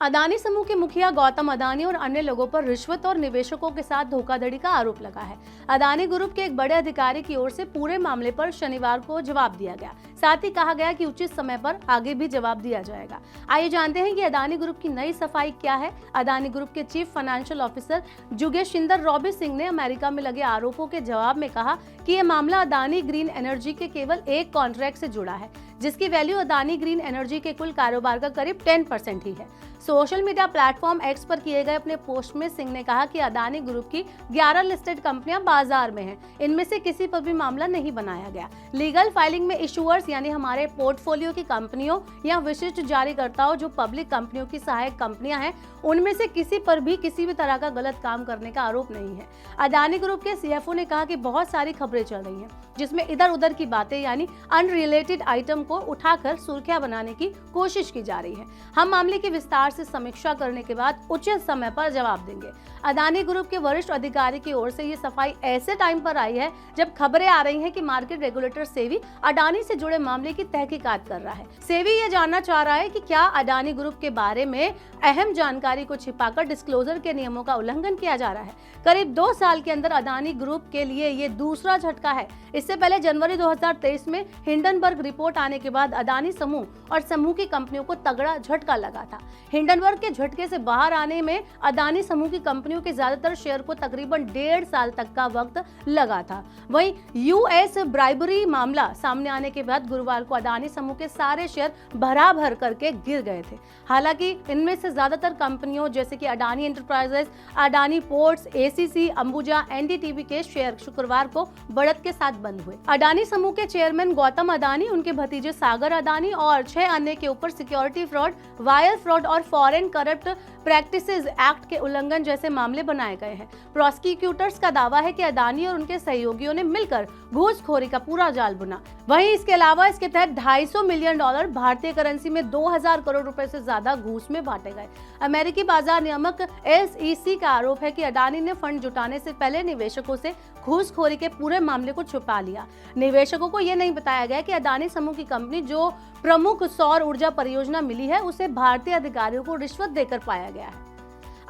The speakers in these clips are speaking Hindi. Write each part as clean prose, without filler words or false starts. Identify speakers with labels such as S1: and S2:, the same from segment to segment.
S1: अदानी समूह के मुखिया गौतम अदानी और अन्य लोगों पर रिश्वत और निवेशकों के साथ धोखाधड़ी का आरोप लगा है। अदानी ग्रुप के एक बड़े अधिकारी की ओर से पूरे मामले पर शनिवार को जवाब दिया गया। साथ ही कहा गया कि उचित समय पर आगे भी जवाब दिया जाएगा। आइए जानते हैं कि अदानी ग्रुप की नई सफाई क्या है। अदानी ग्रुप के chief financial officer Jugeshinder Robbie Singh ने अमेरिका में लगे आरोपों के जवाब में कहा कि यह मामला अदानी ग्रीन एनर्जी के केवल एक कॉन्ट्रैक्ट से जुड़ा है, जिसकी वैल्यू अदानी ग्रीन एनर्जी के कुल कारोबार का करीब 10% ही है। सोशल मीडिया प्लेटफॉर्म एक्स पर किए गए अपने पोस्ट में सिंह ने कहा कि अदानी ग्रुप की 11 लिस्टेड कंपनियां बाजार में हैं। इनमें से किसी पर भी मामला नहीं बनाया गया। लीगल फाइलिंग में इशूअर्स यानी हमारे पोर्टफोलियो की कंपनियों या विशिष्ट जारीकर्ताओं जो पब्लिक कंपनियों की सहायक कंपनियां हैं, उनमें से किसी पर भी किसी भी तरह का गलत काम करने का आरोप नहीं है। अदानी ग्रुप के सीएफओ ने कहा कि बहुत सारी खबरें चल रही हैं, जिसमें इधर उधर की बातें यानी अनरिलेटेड आइटम को उठाकर सुर्खियां बनाने की कोशिश की जा रही है। हम मामले की विस्तार से समीक्षा करने के बाद उचित समय पर जवाब देंगे। अदानी ग्रुप के वरिष्ठ अधिकारी की ओर से ये सफाई ऐसे टाइम पर आई है जब खबरें आ रही हैं कि मार्केट रेगुलेटर सेबी अडानी से जुड़े मामले की तहकीकात कर रहा है। सेबी ये जानना चाह रहा है कि क्या अडानी ग्रुप के बारे में अहम जानकारी को छिपाकर डिस्क्लोजर के नियमों का उल्लंघन किया जा रहा है। करीब 2 साल के अंदर अदानी ग्रुप के लिए ये दूसरा झटका है। इससे पहले जनवरी 2023 में हिंडनबर्ग रिपोर्ट आने के बाद अदानी समूह और समूह की कंपनियों को तगड़ा झटका लगा था। हिंडनबर्ग के झटके से बाहर आने में अदानी समूह की कंपनियों के ज्यादातर शेयर को तकरीबन 1.5 साल तक का वक्त लगा था। वहीं यूएस ब्राइबरी मामला सामने आने के बाद गुरुवार को अदानी समूह के सारे शेयर भरा-भर करके गिर गए थे। हालांकि इनमें से ज्यादातर कंपनियों जैसे कि Adani enterprises, Adani ports, ACC, Ambuja, NDTV के शेयर शुक्रवार को बढ़त के साथ बंद हुए। अडानी समूह के चेयरमैन गौतम अदानी, उनके भतीजे सागर अदानी और 6 अन्य के ऊपर सिक्योरिटी फ्रॉड, वायर फ्रॉड और फॉरेन करप्ट प्रैक्टिसेस एक्ट के उल्लंघन जैसे मामले बनाए गए हैं। प्रोसिक्यूटर्स का दावा है कि अदानी और उनके सहयोगियों ने मिलकर घूसखोरी का पूरा जाल बुना। वहीं इसके अलावा इसके तहत $250 मिलियन भारतीय करेंसी में 2000 करोड़ रुपए से ज्यादा घूस में बांटे गए। अमेरिकी बाजार नियामक SEC का आरोप है कि अडानी ने फंड जुटाने से पहले निवेशकों से घूसखोरी के पूरे मामले को छुपा लिया। निवेशकों को यह नहीं बताया गया कि अडानी समूह की कंपनी जो प्रमुख सौर ऊर्जा परियोजना मिली है, उसे भारतीय अधिकारियों को रिश्वत देकर पाया गया है।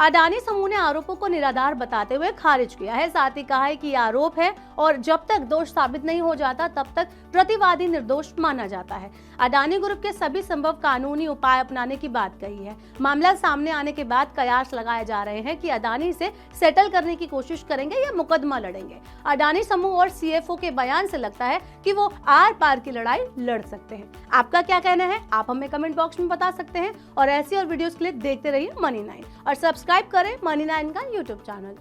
S1: अडानी समूह ने आरोपों को निराधार बताते हुए खारिज किया है। साथ ही कहा है कि आरोप है और जब तक दोष साबित नहीं हो जाता तब तक प्रतिवादी निर्दोष माना जाता है। अडानी ग्रुप के सभी संभव कानूनी उपाय अपनाने की बात कही है। मामला सामने आने के बाद कयास लगाए जा रहे हैं कि अडानी इसे सेटल करने की कोशिश करेंगे या मुकदमा लड़ेंगे। अडानी समूह और सीएफओ के बयान से लगता है कि वो आर पार की लड़ाई लड़ सकते हैं। आपका क्या कहना है, आप हमें कमेंट बॉक्स में बता सकते हैं और ऐसी और वीडियोस के लिए देखते रहिए मनी 9 और सब्सक्राइब करें मनी 9 का यूट्यूब चैनल।